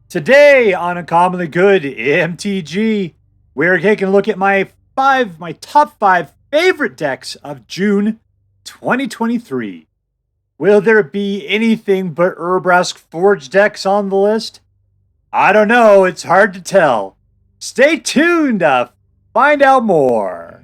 Today on Uncommonly Good MTG, we're taking a look at my top five favorite decks of June 2023. Will there be anything but Urbrask Forge decks on the list? I don't know, it's hard to tell. Stay tuned to find out more.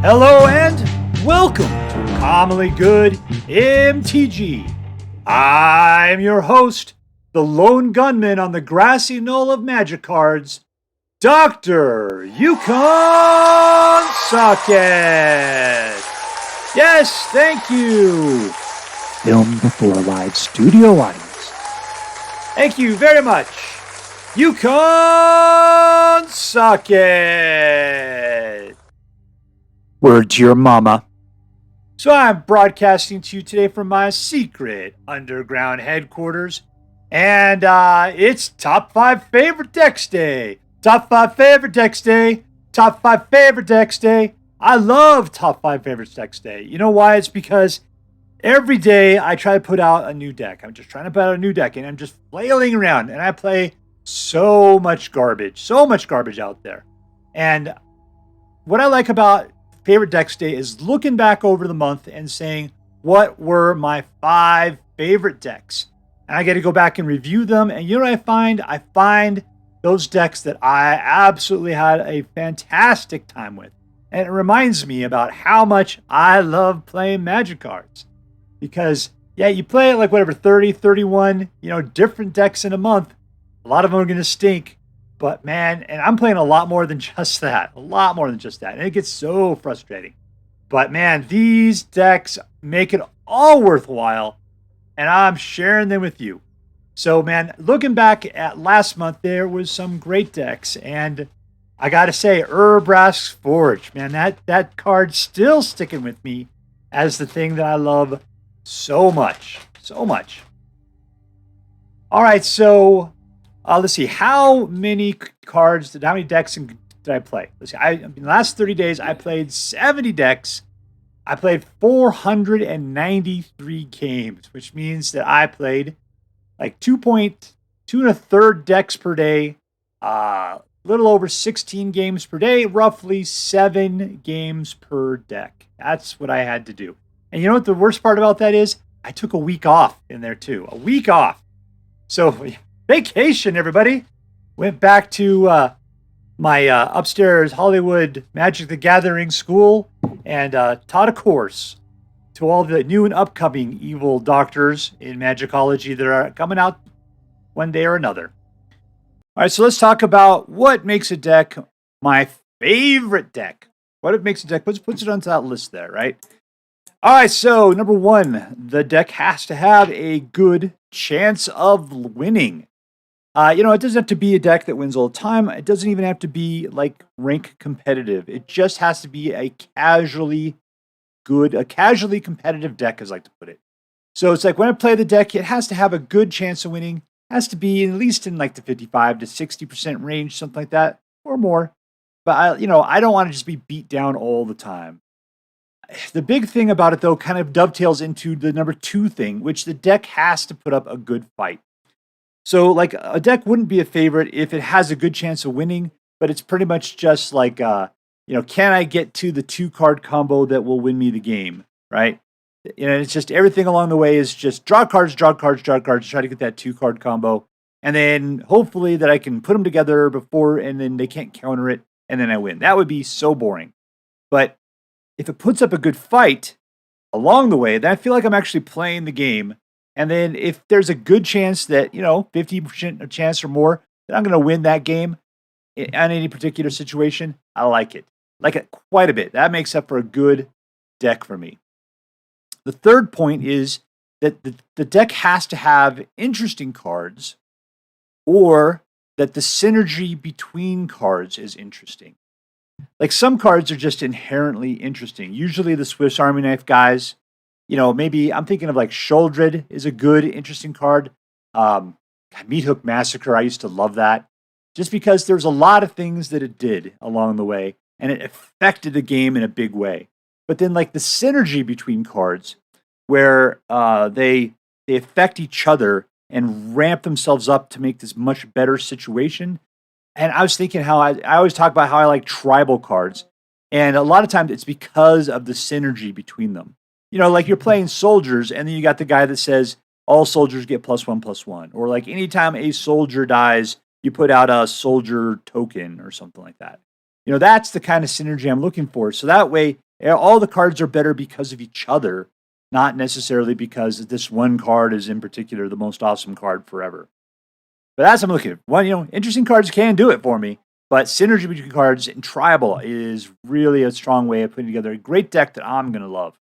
Hello and welcome to Commonly Good MTG. I'm your host, the lone gunman on the grassy knoll of magic cards, Dr. Yukon Socket. Yes, thank you. Filmed before a live studio audience. Thank you very much. Yukon Socket. Word to your mama. So I'm broadcasting to you today from my secret underground headquarters, and it's Top 5 Favorite Decks Day. Top 5 Favorite Decks Day. Top 5 Favorite Decks Day. I love Top 5 Favorite Decks Day. You know why? It's because every day I try to put out a new deck. I'm just trying to put out a new deck, and I'm just flailing around, and I play so much garbage out there. And what I like about Favorite Decks Day is looking back over the month and saying, what were my 5 favorite decks? And I get to go back and review them. And you know what I find? I find those decks that I absolutely had a fantastic time with. And it reminds me about how much I love playing Magic cards. Because, yeah, you play it like whatever, 30, 31, different decks in a month. A lot of them are going to stink. But man, and I'm playing a lot more than just that. And it gets so frustrating. But man, these decks make it all worthwhile. And I'm sharing them with you. So man, looking back at last month, there was some great decks. And I got to say, Urbrask Forge, man, that card's still sticking with me as the thing that I love so much. All right, so let's see. How many decks did I play? Let's see. In the last 30 days, I played 70 decks. I played 493 games, which means that I played like 2.2 decks per day, a little over 16 games per day, roughly 7 games per deck. That's what I had to do. And you know what the worst part about that is? I took a week off in there too. A week off. So vacation, everybody. Went back to my upstairs Hollywood Magic the Gathering school and taught a course to all the new and upcoming evil doctors in magicology that are coming out one day or another. All right, so let's talk about what makes a deck my favorite deck. What it makes a deck, puts it onto that list there, right? All right, so number 1, the deck has to have a good chance of winning. It doesn't have to be a deck that wins all the time. It doesn't even have to be like rank competitive. It just has to be a casually competitive deck, as I like to put it. So it's like when I play the deck, it has to have a good chance of winning. It has to be at least in like the 55 to 60% range, something like that, or more. But I don't want to just be beat down all the time. The big thing about it, though, kind of dovetails into the number 2 thing, which the deck has to put up a good fight. So, like, a deck wouldn't be a favorite if it has a good chance of winning, but it's pretty much just like, can I get to the 2-card combo that will win me the game, right? It's just everything along the way is just draw cards, try to get that 2-card combo. And then hopefully that I can put them together before, and then they can't counter it, and then I win. That would be so boring. But if it puts up a good fight along the way, then I feel like I'm actually playing the game. And then if there's a good chance that, 50% chance or more that I'm going to win that game in any particular situation, I like it. Like it quite a bit. That makes up for a good deck for me. The third point is that the deck has to have interesting cards, or that the synergy between cards is interesting. Like some cards are just inherently interesting. Usually the Swiss Army knife guys, maybe I'm thinking of like Sheoldred is a good, interesting card. Meat Hook Massacre, I used to love that. just because there's a lot of things that it did along the way, and it affected the game in a big way. But then, like the synergy between cards, where they affect each other and ramp themselves up to make this much better situation. And I was thinking how I always talk about how I like tribal cards, and a lot of times it's because of the synergy between them. You know, like you're playing soldiers, and then you got the guy that says all soldiers get +1/+1, or like anytime a soldier dies, you put out a soldier token or something like that. You know, that's the kind of synergy I'm looking for. So that way, all the cards are better because of each other, not necessarily because this one card is in particular the most awesome card forever. But that's what I'm looking at. One, interesting cards can do it for me, but synergy between cards and tribal is really a strong way of putting together a great deck that I'm going to love.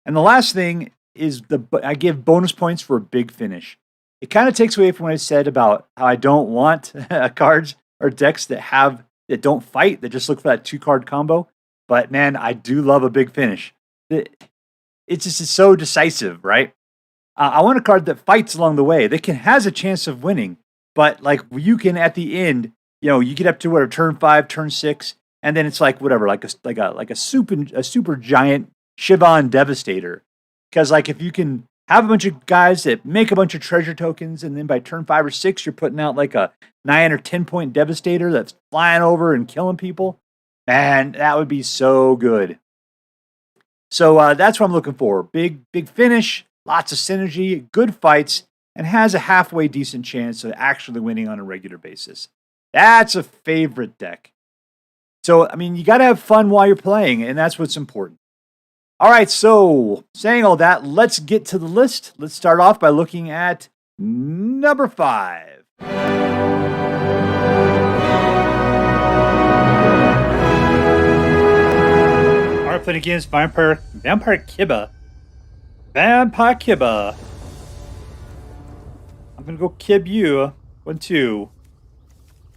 And the last thing is I give bonus points for a big finish. It kind of takes away from what I said about how I don't want cards or decks that don't fight, that just look for that 2-card combo. But man, I do love a big finish. It's just so decisive, right? I want a card that fights along the way, that has a chance of winning, but like you can at the end, you get up to whatever turn 5, turn 6, and then it's like whatever, like a super giant Shivon Devastator. Because like if you can have a bunch of guys that make a bunch of treasure tokens, and then by turn 5 or 6 you're putting out like a 9 or 10 point Devastator that's flying over and killing people, man, that would be so good. So that's what I'm looking for. Big finish, lots of synergy, good fights, and has a halfway decent chance of actually winning on a regular basis. That's a favorite deck. So, I mean, you got to have fun while you're playing, and that's what's important. All right, so saying all that, let's get to the list. Let's start off by looking at number 5. All right, playing against Vampire Kibba. Vampire Kibba. I'm going to go Kib you. 1, 2.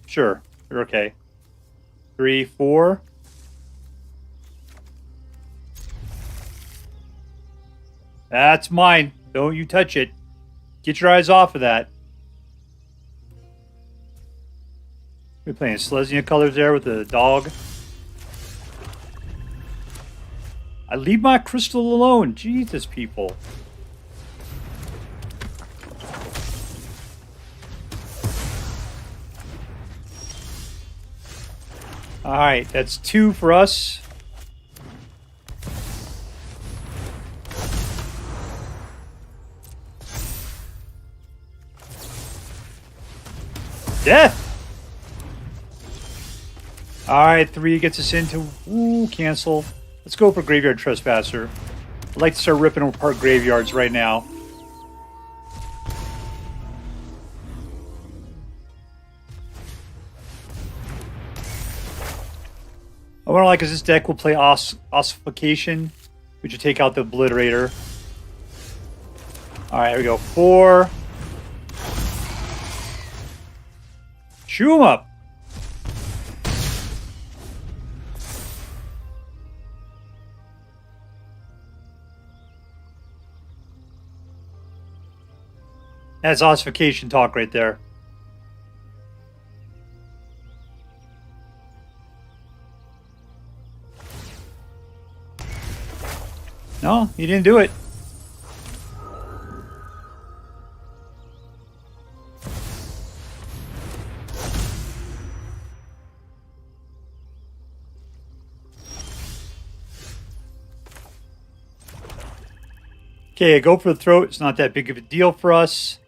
Sure, you're okay. 3, 4. That's mine. Don't you touch it. Get your eyes off of that. We're playing Selesnya colors there with the dog. I leave my crystal alone. Jesus, people. Alright, that's 2 for us. Death! Alright, 3 gets us into... Ooh, cancel. Let's go for Graveyard Trespasser. I'd like to start ripping apart graveyards right now. What I like is this deck will play Ossification, which will take out the Obliterator. Alright, here we go. 4. Chew him up. That's ossification talk right there. No, you didn't do it. Okay, go for the throat. It's not that big of a deal for us.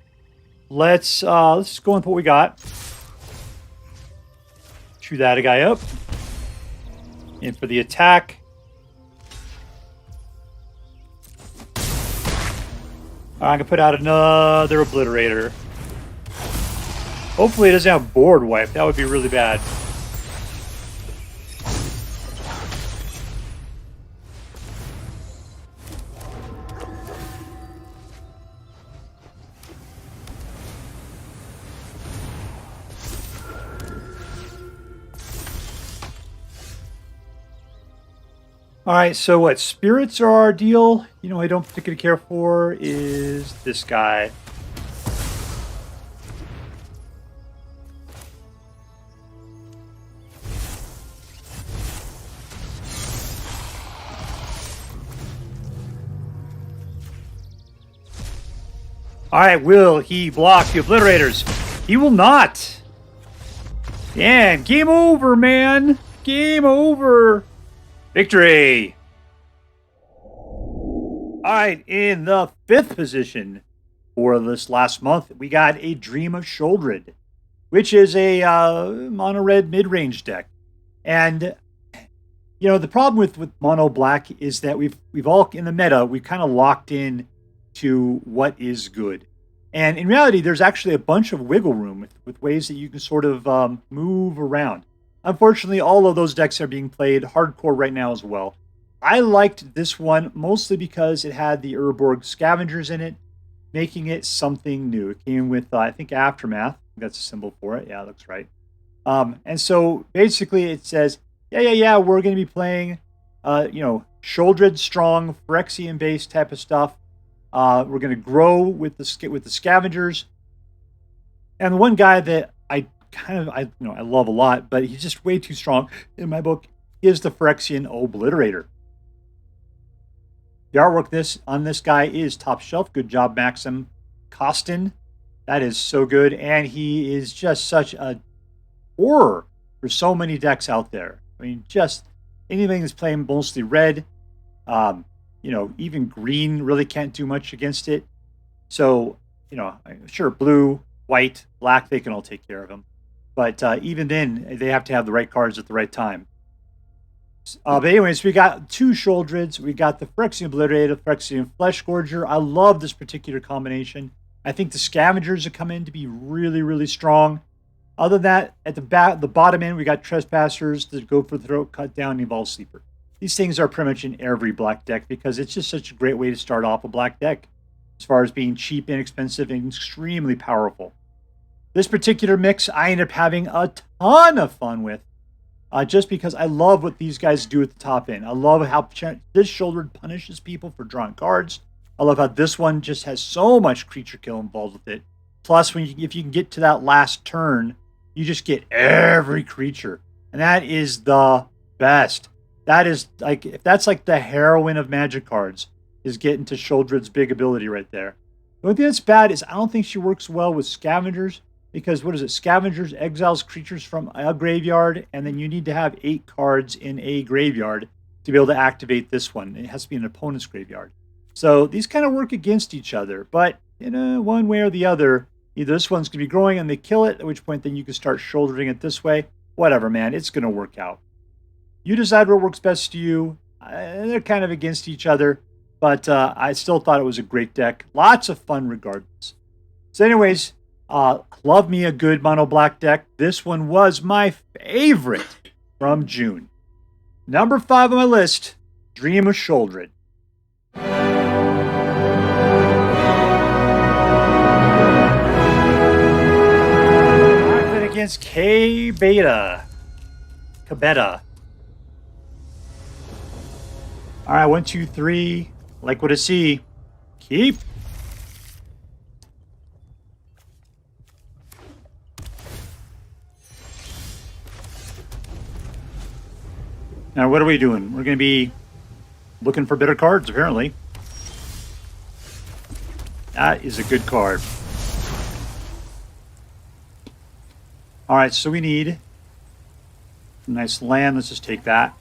Let's go with what we got. Chew that guy up. In for the attack. I can put out another Obliterator. Hopefully it doesn't have board wipe. That would be really bad. Alright, so what? Spirits are our deal. You know, I don't particularly care for is this guy. All right, will he block the Obliterators? He will not. And game over, man. Game over. Victory. All right, in the 5th position for this last month, we got a Dream of Sheoldred, which is a mono red mid-range deck. And you know, the problem with mono black is that we've all in the meta, we've kind of locked in to what is good. And in reality, there's actually a bunch of wiggle room with ways that you can sort of move around. Unfortunately, all of those decks are being played hardcore right now as well. I liked this one mostly because it had the Urborg Scavengers in it, making it something new. It came with, I think, Aftermath. That's a symbol for it. Yeah, looks right. And so basically it says, yeah, we're going to be playing, Sheoldred strong, Phyrexian-based type of stuff. We're going to grow with the Scavengers. And the one guy that I love a lot, but he's just way too strong in my book, is the Phyrexian Obliterator. The artwork on this guy is top shelf. Good job, Maxim Costin. That is so good. And he is just such a horror for so many decks out there. I mean, just anything that's playing mostly red, even green really can't do much against it. So, sure, blue, white, black, they can all take care of him. But even then, they have to have the right cards at the right time. But anyways, we got 2 Sheoldreds. We got the Phyrexian Obliterator, the Phyrexian Flesh Gorger. I love this particular combination. I think the Scavengers have come in to be really, really strong. Other than that, at the bottom end, we got Trespassers that go for the Throat Cut Down and Evolve Sleeper. These things are pretty much in every black deck because it's just such a great way to start off a black deck as far as being cheap, inexpensive, and extremely powerful. This particular mix, I end up having a ton of fun with. Just because I love what these guys do at the top end. I love how this Sheoldred punishes people for drawing cards. I love how this one just has so much creature kill involved with it. Plus, if you can get to that last turn, you just get every creature. And that is the best. That is that's like the heroine of Magic cards, is getting to Sheoldred's big ability right there. The only thing that's bad is I don't think she works well with Scavengers. Because what is it? Scavengers exiles creatures from a graveyard, and then you need to have 8 cards in a graveyard to be able to activate this one. It has to be an opponent's graveyard. So these kind of work against each other, but in one way or the other, either this one's going to be growing and they kill it, at which point then you can start shouldering it this way. Whatever, man, it's going to work out. You decide what works best to you. They're kind of against each other, but I still thought it was a great deck. Lots of fun regardless. So anyways, love me a good mono black deck. This one was my favorite from June. Number 5 on my list, Dream of Sheoldred. Against K-Beta. Kabeta. All right, 1, 2, 3. Like what I see. Keep. Now, what are we doing? We're going to be looking for better cards, apparently. That is a good card. All right, so we need a nice land. Let's just take that.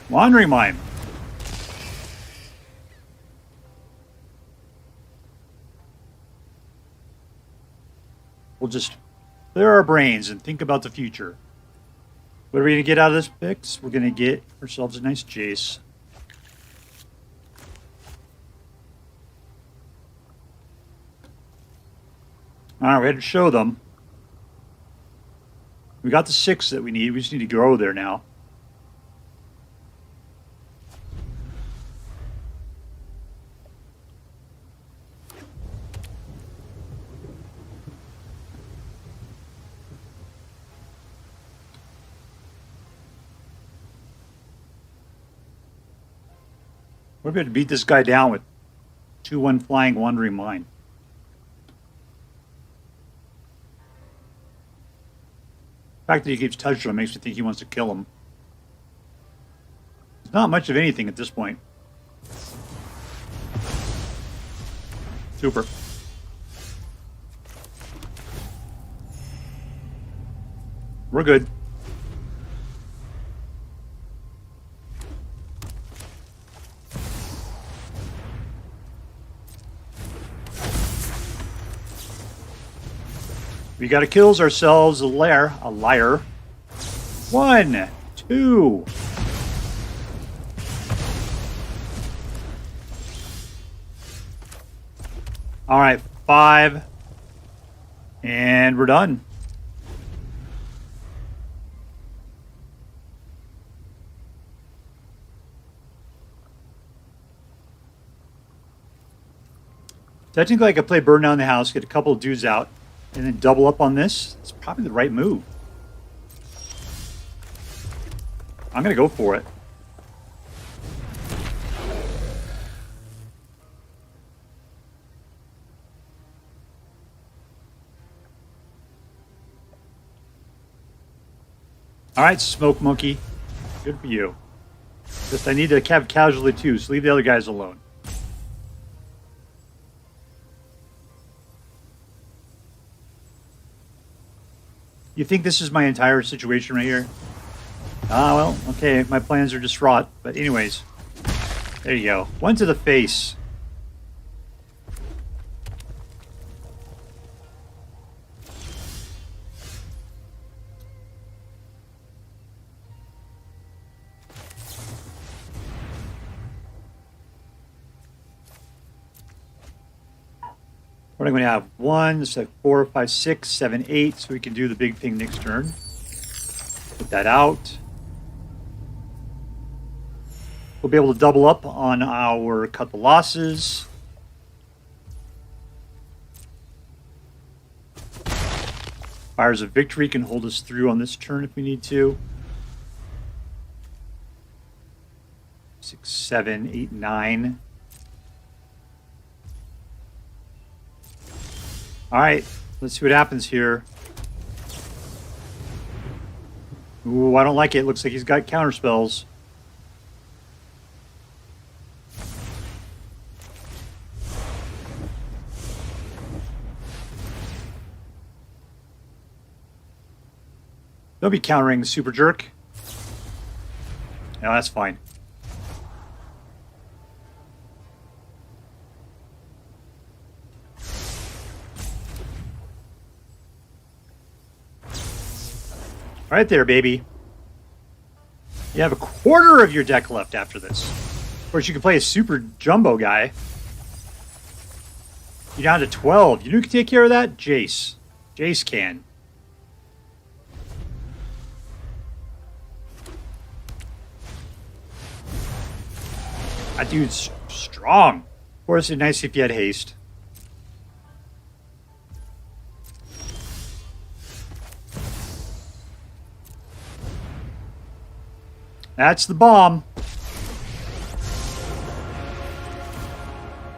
Wandering Mine. We'll just clear our brains and think about the future. What are we going to get out of this picks? We're going to get ourselves a nice Jace. All right, we had to show them. We got the 6 that we need. We just need to grow there now. We're going to beat this guy down with 2/1 flying Wandering Mine. The fact that he keeps touching him makes me think he wants to kill him. It's not much of anything at this point. Super. We're good. We gotta kill ourselves a liar. 1, 2. All right, 5. And we're done. Technically, I could play Burn Down the House, get a couple of dudes out, and then double up on this. It's probably the right move. I'm going to go for it. All right, Smoke Monkey. Good for you. Just I need to have casualty too, so leave the other guys alone. You think this is my entire situation right here? Ah, well, okay, my plans are distraught. But anyways, there you go. 1 to the face. What am I going to have? 1, so 4, 5, 6, 7, 8. So we can do the big thing next turn. Put that out. We'll be able to double up on our cut the losses. Fires of Victory can hold us through on this turn if we need to. 6, 7, 8, 9. All right, let's see what happens here. Ooh, I don't like it. Looks like he's got counter spells. Don't be countering the Super Jerk. No, that's fine. Right there, baby. You have a quarter of your deck left after this. Of course, you can play a super jumbo guy. You're down to 12. You know who can take care of that? Jace. Jace can. That dude's strong. Of course, it's nice if you had haste. That's the bomb.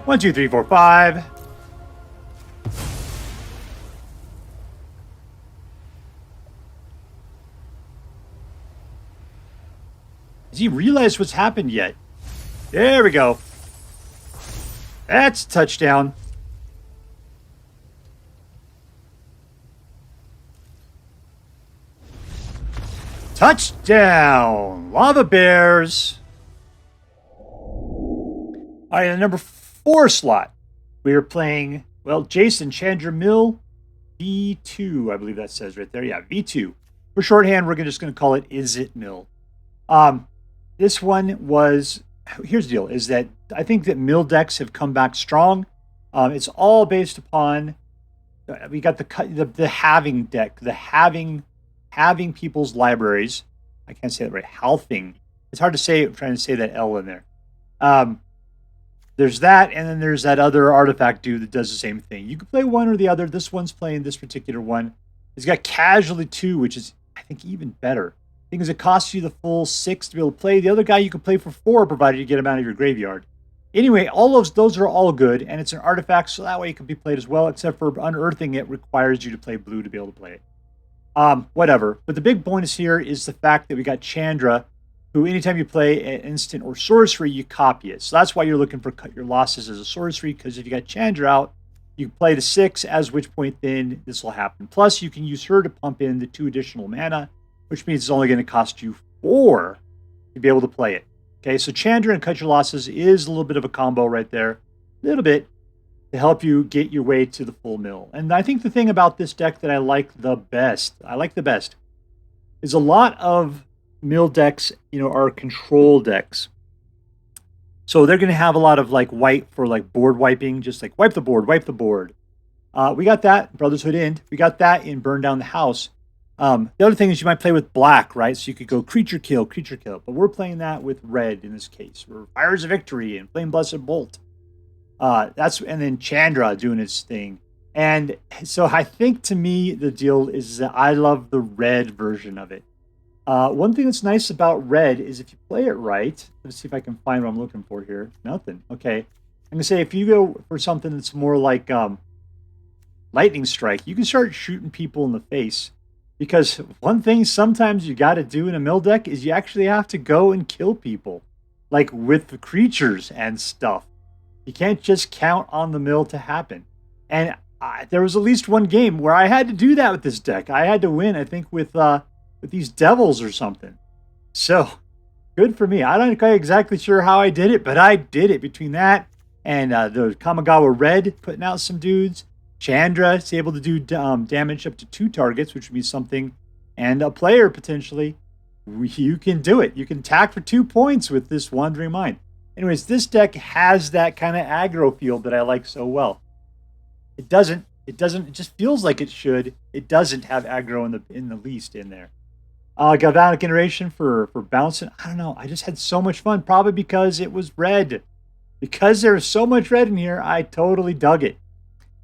1, 2, 3, 4, 5. Has he realized what's happened yet? There we go. That's a touchdown. Touchdown! Lava Bears! All right, the number 4 slot. We are playing, well, Jason Chandra Mill V2, I believe that says right there. Yeah, V2. For shorthand, we're just going to call it Izzet Mill. This one was, here's the deal, is that I think that Mill decks have come back strong. It's all based upon, we got the halving deck, the halving people's libraries. I can't say that right. Halving. It's hard to say. I'm trying to say that L in there. There's that, and then there's that other artifact dude that does the same thing. You can play one or the other. This one's playing this particular one. It's got Casualty 2, which is, I think, even better. Thing is, it costs you the full 6 to be able to play. The other guy you can play for 4, provided you get him out of your graveyard. Anyway, all those are all good, and it's an artifact, so that way it can be played as well, except for unearthing it requires you to play blue to be able to play it. Whatever. But the big bonus here is the fact that we got Chandra, who anytime you play an instant or sorcery, you copy it. So that's why you're looking for cut your losses as a sorcery, because if you got Chandra out, you play the 6, at which point then this will happen. Plus, you can use her to pump in the 2 additional mana, which means it's only going to cost you 4 to be able to play it. Okay, so Chandra and cut your losses is a little bit of a combo right there. A little bit to help you get your way to the full mill. And I think the thing about this deck that I like the best, is a lot of mill decks, are control decks. So they're going to have a lot of like white for like board wiping, just like wipe the board. We got that Brotherhood End. We got that in Burn Down the House. The other thing is you might play with black, right? So you could go creature kill. But we're playing that with red in this case. We're Fires of Victory and Flame Blessed Bolt. And then Chandra doing its thing. And so I think to me the deal is that I love the red version of it. One thing that's nice about red is if you play it right, let's see if I can find what I'm looking for here. Nothing. Okay. I'm going to say if you go for something that's more like Lightning Strike, you can start shooting people in the face. Because one thing sometimes you got to do in a mill deck is you actually have to go and kill people. Like with the creatures and stuff. You can't just count on the mill to happen. And there was at least one game where I had to do that with this deck. I had to win, I think, with these devils or something. So, good for me. I'm not quite exactly sure how I did it, but I did it. Between that and the Kamigawa Red putting out some dudes, Chandra is able to do damage up to 2 targets, which would be something, and a player potentially. You can do it. You can attack for 2 points with this Wandering Mind. Anyways, this deck has that kind of aggro feel that I like so well. It doesn't. It just feels like it should. It doesn't have aggro in the least in there. Galvanic Iteration for bouncing. I don't know. I just had so much fun. Probably because it was red. Because there's so much red in here, I totally dug it.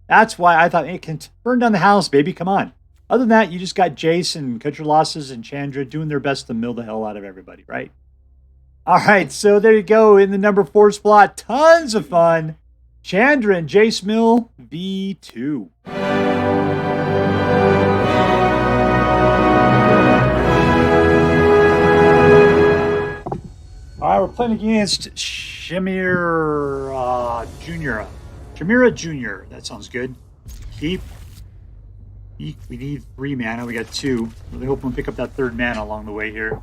That's why I thought, it can burn down the house, baby. Come on. Other than that, you just got Jace, Cut Your Losses, and Chandra doing their best to mill the hell out of everybody, right? All right, so there you go. In the number 4 spot, tons of fun. Chandra and Jace Mill V2. All right, we're playing against Chimera Jr. That sounds good. Keep. We need 3 mana. We got 2. Really hoping we pick up that 3rd mana along the way here.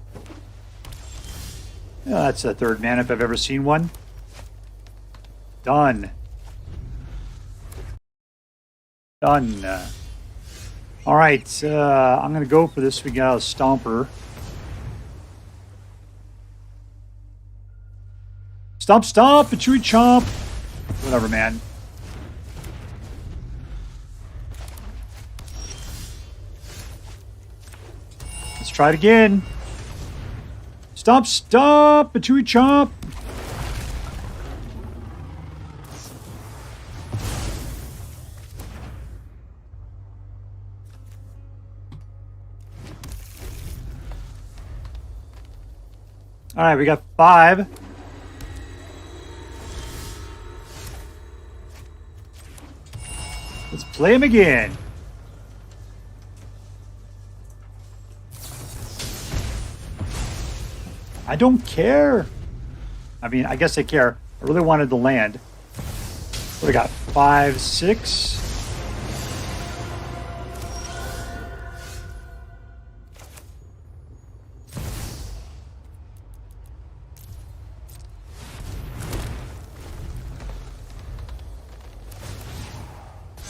Yeah, that's a 3rd mana if I've ever seen one. Done. All right, I'm going to go for this. We got a Stomper. Stomp, a chewy chomp. Whatever, man. Let's try it again. Stomp, a chewy chomp. All right, we got 5. Let's play him again. I don't care. I mean, I guess I care. I really wanted the land. What do we got? 5, 6.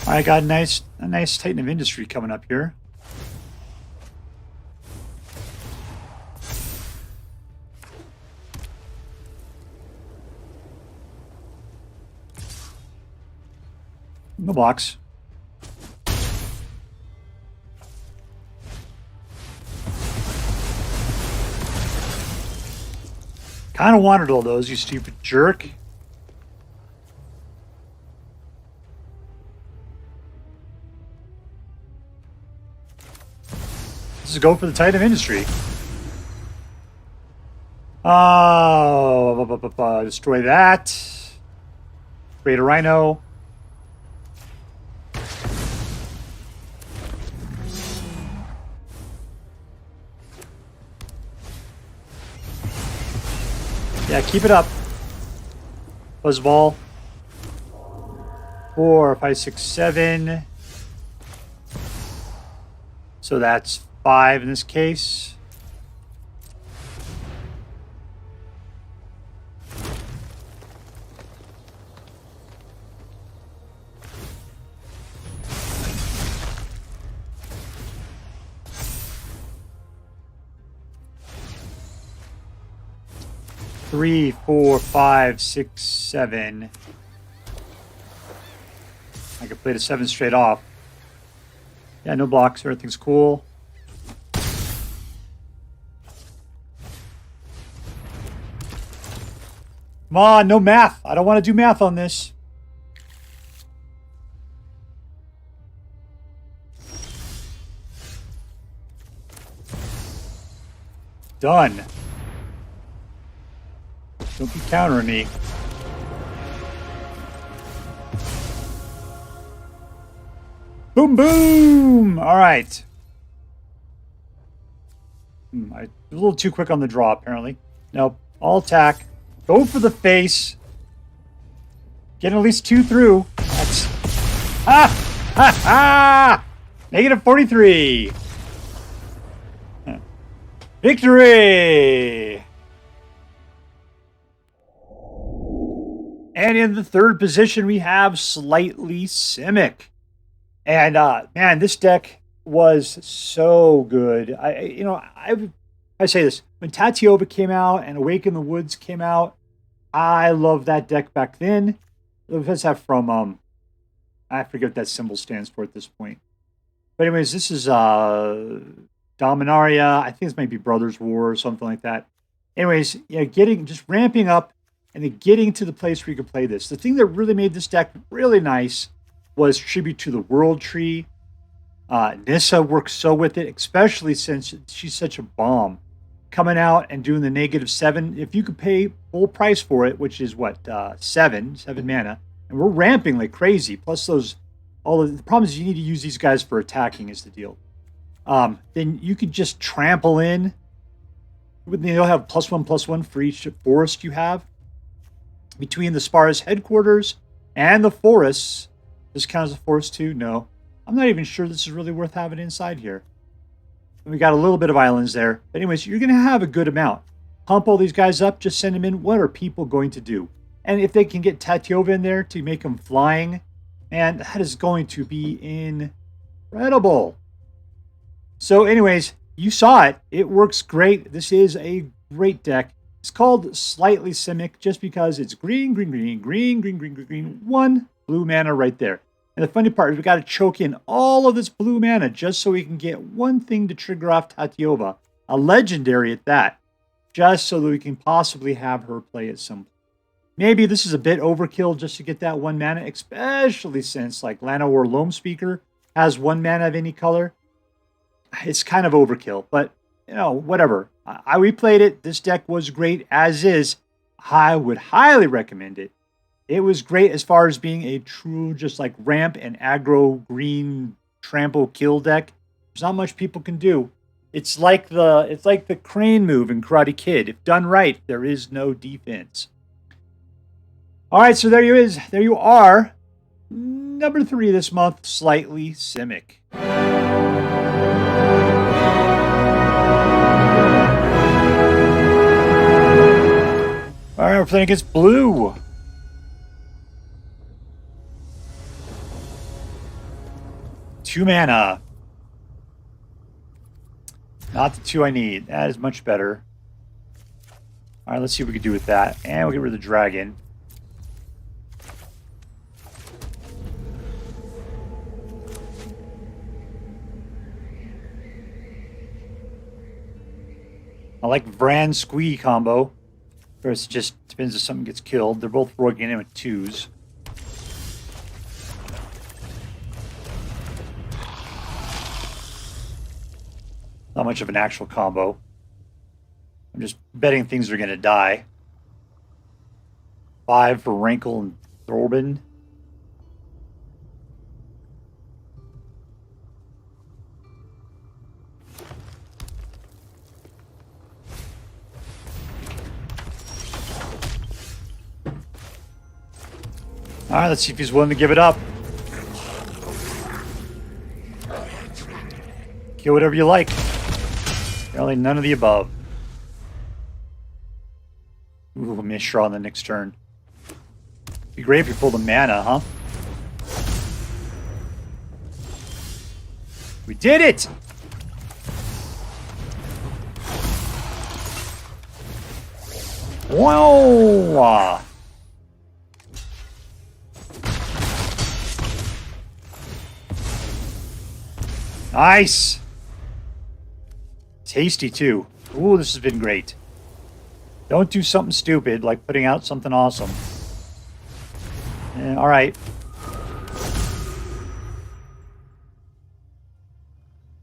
I got a nice Titan of Industry coming up here. No box. Kind of wanted all those, you stupid jerk. Let's go for the Titan of Industry. Oh, destroy that. Create a Rhino. Yeah, keep it up. Buzzball. 4, 5, 6, 7. So that's 5 in this case. Three, 4, 5, 6, 7. I could play the 7 straight off. Yeah, no blocks. Everything's cool. Come on, no math. I don't want to do math on this. Done. Don't be countering me. Boom, boom! All right. I was a little too quick on the draw, apparently. Nope. All attack. Go for the face. Get at least 2 through. That's... Ah! Ha! Ha! Negative 43. Victory! And in the third position, we have Slightly Simic. And, man, this deck was so good. I say this. When Tatiova came out and Awake in the Woods came out, I loved that deck back then. Let's have from, I forget what that symbol stands for at this point. But anyways, this is Dominaria. I think this might be Brothers War or something like that. Anyways, just ramping up and then getting to the place where you can play this. The thing that really made this deck really nice was Tribute to the World Tree. Nissa works so with it, especially since she's such a bomb. Coming out and doing the -7. If you could pay full price for it, which is what, 7 mana, and we're ramping like crazy. Plus the problem is you need to use these guys for attacking is the deal. Then you could just trample in. They'll have +1/+1 for each forest you have. Between the Spar's headquarters and the forests. This counts as a forest too? No. I'm not even sure this is really worth having inside here. We got a little bit of islands there. But anyways, you're going to have a good amount. Pump all these guys up, just send them in. What are people going to do? And if they can get Tatiova in there to make them flying, man, that is going to be incredible. So anyways, you saw it. It works great. This is a great deck. It's called Slightly Simic just because it's green, green, green, green, green, green, green, green. 1 blue mana right there. And the funny part is we got to choke in all of this blue mana just so we can get one thing to trigger off Tatiova. A legendary at that. Just so that we can possibly have her play at some point. Maybe this is a bit overkill just to get that 1 mana, especially since like Llanowar Loam Speaker has 1 mana of any color. It's kind of overkill, but whatever. I replayed it. This deck was great as is. I would highly recommend it. It was great as far as being a true just like ramp and aggro green trample kill deck. There's not much people can do. It's like the crane move in Karate Kid. If done right, there is no defense. All right, so there you are. Number 3 this month, Slightly Simic. All right, we're playing against blue. Two mana. Not the 2 I need. That is much better. All right, let's see what we can do with that. And we'll get rid of the dragon. I like Vran Squee combo. Of course, it just depends if something gets killed. They're both working in with 2s. Not much of an actual combo. I'm just betting things are going to die. 5 for Rankle and Thorben. All right, let's see if he's willing to give it up. Kill whatever you like. Apparently none of the above. Ooh, Mishra on the next turn. Be great if you pulled a mana, huh? We did it! Whoa! Nice! Tasty, too. Ooh, this has been great. Don't do something stupid like putting out something awesome. All right.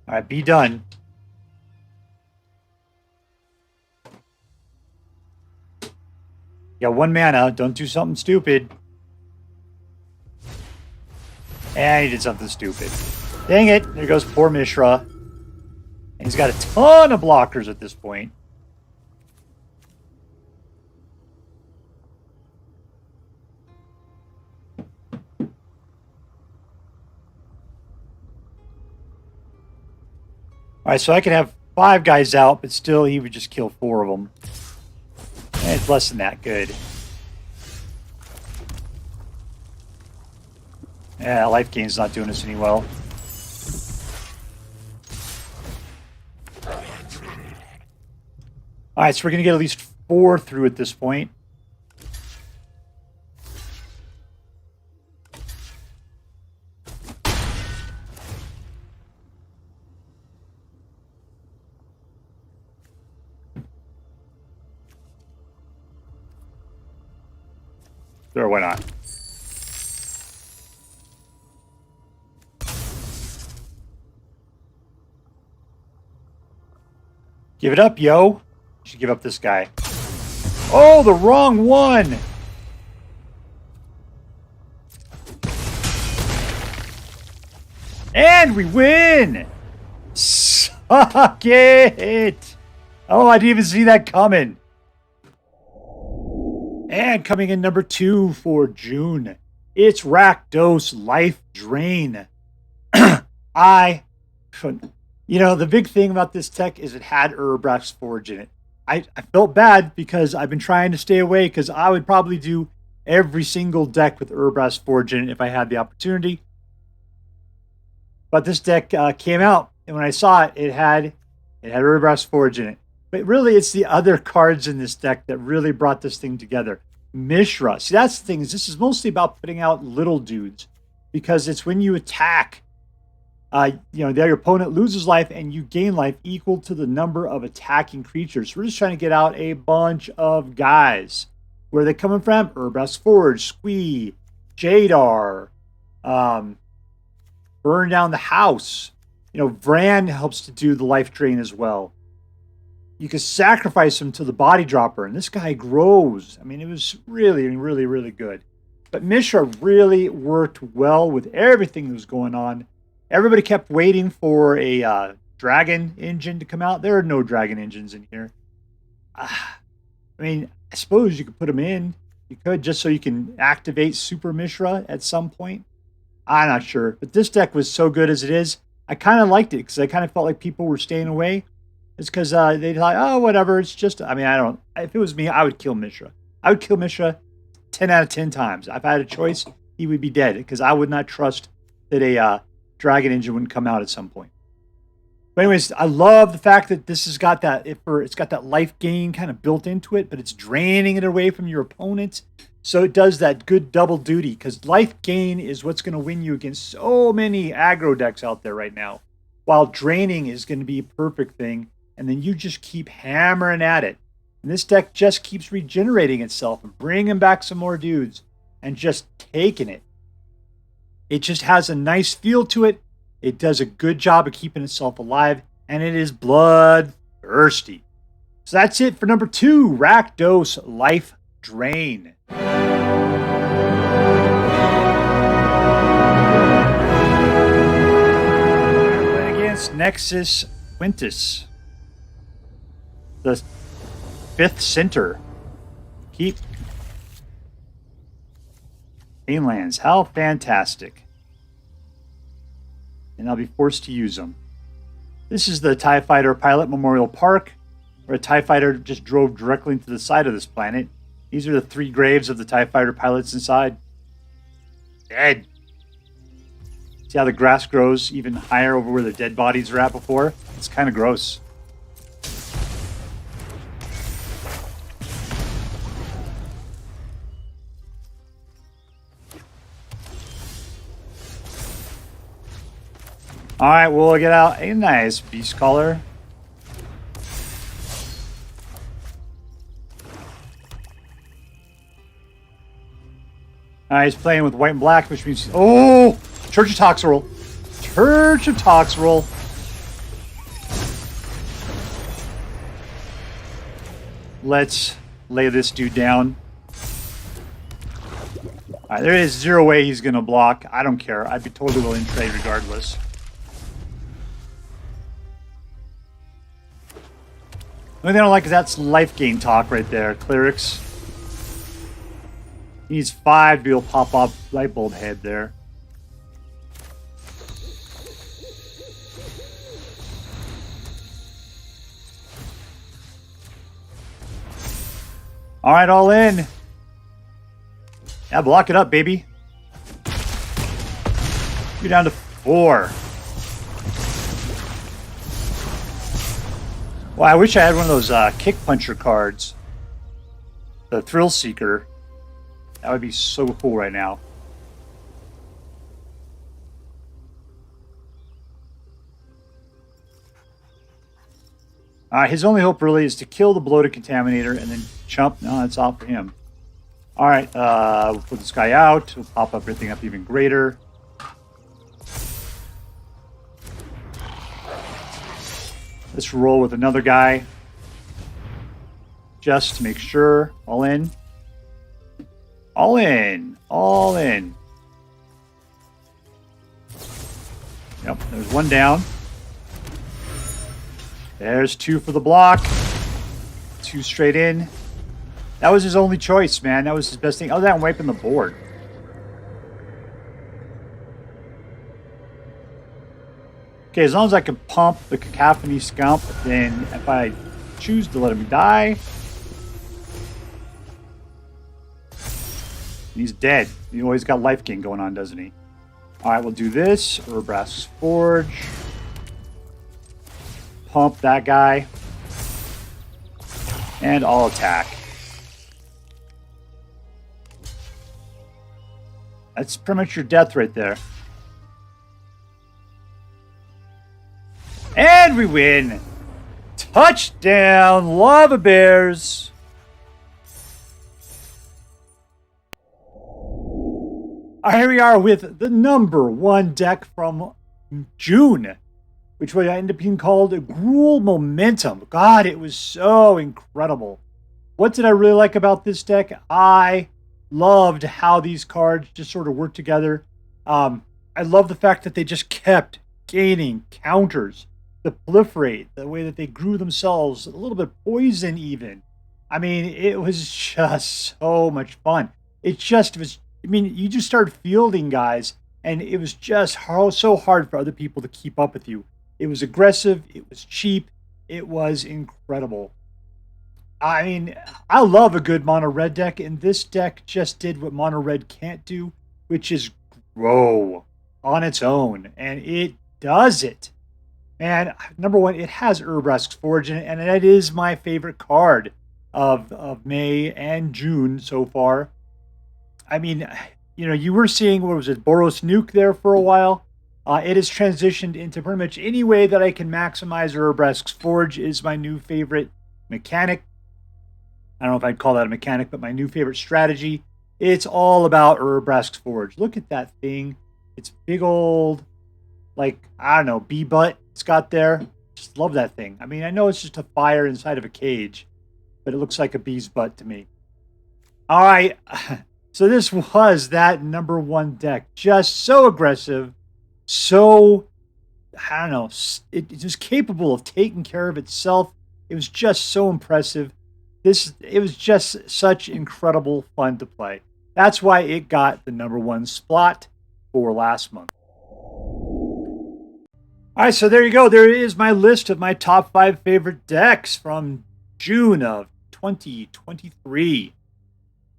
All right, be done. You got 1 mana. Don't do something stupid. And he did something stupid. Dang it. There goes poor Mishra. And he's got a ton of blockers at this point. All right, so I could have 5 guys out, but still he would just kill 4 of them. And it's less than that good. Yeah, life gain's not doing us any well. All right, so we're going to get at least 4 through at this point. Sure, why not? Give it up, yo. You should give up this guy. Oh, the wrong one! And we win! Suck it! Oh, I didn't even see that coming. And coming in number 2 for June, it's Rakdos Lifedrain. You know, the big thing about this tech is it had Urabrask's Forge in it. I felt bad because I've been trying to stay away because I would probably do every single deck with Urabrask's Forge in it if I had the opportunity. But this deck came out, and when I saw it, it had Urabrask's Forge in it. But really, it's the other cards in this deck that really brought this thing together. Mishra. See, that's the thing. Is this is mostly about putting out little dudes. Because it's when you attack, your opponent loses life and you gain life equal to the number of attacking creatures. We're just trying to get out a bunch of guys. Where are they coming from? Urabrask's Forge, Squee, Jadar, Burn Down the House. Vran helps to do the life drain as well. You can sacrifice him to the body dropper, and this guy grows. I mean, it was really, really, really good. But Mishra really worked well with everything that was going on. Everybody kept waiting for a dragon engine to come out. There are no dragon engines in here. I mean, I suppose you could put them in. You could, just so you can activate Super Mishra at some point. I'm not sure. But this deck was so good as it is. I kind of liked it because I kind of felt like people were staying away. It's because they thought, oh, whatever. It's just, if it was me, I would kill Mishra. I would kill Mishra 10 out of 10 times. If I had a choice, he would be dead because I would not trust that a dragon engine wouldn't come out at some point. But anyways, I love the fact that this has got that, it's got that life gain kind of built into it, but it's draining it away from your opponent. So it does that good double duty because life gain is what's going to win you against so many aggro decks out there right now. While draining is going to be a perfect thing. And then you just keep hammering at it. And this deck just keeps regenerating itself and bringing back some more dudes and just taking it. It just has a nice feel to it. It does a good job of keeping itself alive. And it is bloodthirsty. So that's it for number 2, Rakdos Lifedrain. We're against Nexus Quintus. The 5th center. Keep. Pain lands. How fantastic. And I'll be forced to use them. This is the TIE Fighter Pilot Memorial Park, where a TIE Fighter just drove directly into the side of this planet. These are the 3 graves of the TIE Fighter pilots inside. Dead. See how the grass grows even higher over where the dead bodies were at before? It's kind of gross. All right, we'll get out a nice beast collar. All right, he's playing with white and black, which means... Oh! Church of Toxrill. Church of Toxrill. Let's lay this dude down. All right, there is 0 way he's going to block. I don't care. I'd be totally willing to trade regardless. The only thing I don't like is that's life gain talk right there. Clerics. He needs 5 to be able to pop up light bulb head there. All right, all in. Yeah, block it up, baby. You're down to 4. Well, I wish I had one of those kick puncher cards. The Thrill Seeker. That would be so cool right now. His only hope really is to kill the bloated contaminator and then chump. No, that's all for him. All right, we'll put this guy out. We'll pop everything up even greater. Let's roll with another guy. Just to make sure. All in. All in. All in. Yep, there's 1 down. There's 2 for the block. 2 straight in. That was his only choice, man. That was his best thing. Other than wiping the board. Okay, as long as I can pump the Cacophony Scump, then if I choose to let him die... He's dead. He always got life gain going on, doesn't he? Alright, we'll do this. Urbrask's Forge. Pump that guy. And I'll attack. That's pretty much your death right there. And we win! Touchdown, Lava Bears! Here we are with the #1 deck from June, which would end up being called Gruul Momentum. God, it was so incredible. What did I really like about this deck? I loved how these cards just sort of work together. I love the fact that they just kept gaining counters, the proliferate, the way that they grew themselves, a little bit poison even. I mean, it was just so much fun. It just was, I mean, you just started fielding guys, and it was just so hard for other people to keep up with you. It was aggressive, it was cheap, it was incredible. I mean, I love a good mono red deck, and this deck just did what mono red can't do, which is grow on its own, and it does it. And #1, it has Urbrask's Forge in it, and that is my favorite card of May and June so far. I mean, you know, you were seeing, what was it, Boros Nuke there for a while. It has transitioned into pretty much any way that I can maximize Urbrask's Forge is my new favorite mechanic. I don't know if I'd call that a mechanic, but my new favorite strategy. It's all about Urbrask's Forge. Look at that thing. It's big old, like, I don't know, bee butt it's got there. Just love that thing. I mean, I know it's just a fire inside of a cage, but it looks like a bee's butt to me. All right. So this was that #1 deck. Just so aggressive. So, I don't know, it was capable of taking care of itself. It was just so impressive. It was just such incredible fun to play. That's why it got the #1 spot for last month. All right, so there you go. There is my list of my top 5 favorite decks from June of 2023.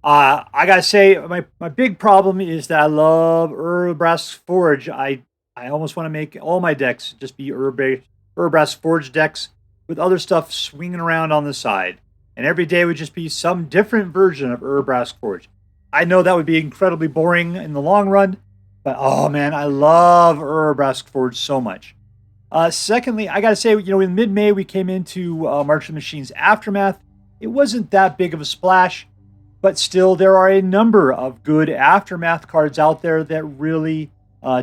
I gotta say, my big problem is that I love Urabrask Forge. I almost want to make all my decks just be Urabrask Forge decks with other stuff swinging around on the side. And every day would just be some different version of Urabrask Forge. I know that would be incredibly boring in the long run, but oh man, I love Urabrask Forge so much. Secondly, I gotta say, in mid-May we came into March of the Machines Aftermath. It wasn't that big of a splash, but still there are a number of good Aftermath cards out there that really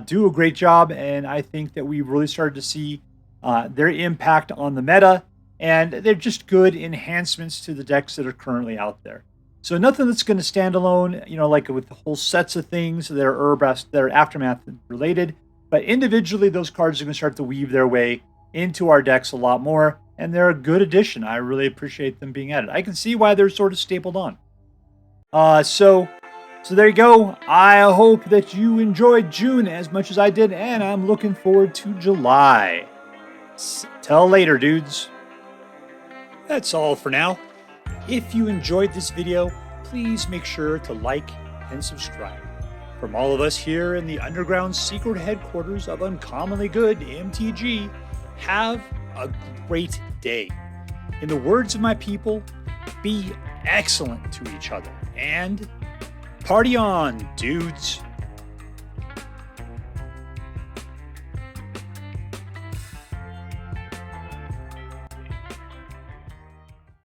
do a great job, and I think that we really started to see their impact on the meta, and they're just good enhancements to the decks that are currently out there. So nothing that's going to stand alone, like with the whole sets of things that are Aftermath related. But individually, those cards are going to start to weave their way into our decks a lot more, and they're a good addition. I really appreciate them being added. I can see why they're sort of stapled on. So there you go. I hope that you enjoyed June as much as I did, and I'm looking forward to July. Till later, dudes. That's all for now. If you enjoyed this video, please make sure to like and subscribe. From all of us here in the underground secret headquarters of Uncommonly Good MTG, have a great day. In the words of my people, be excellent to each other, and party on, dudes.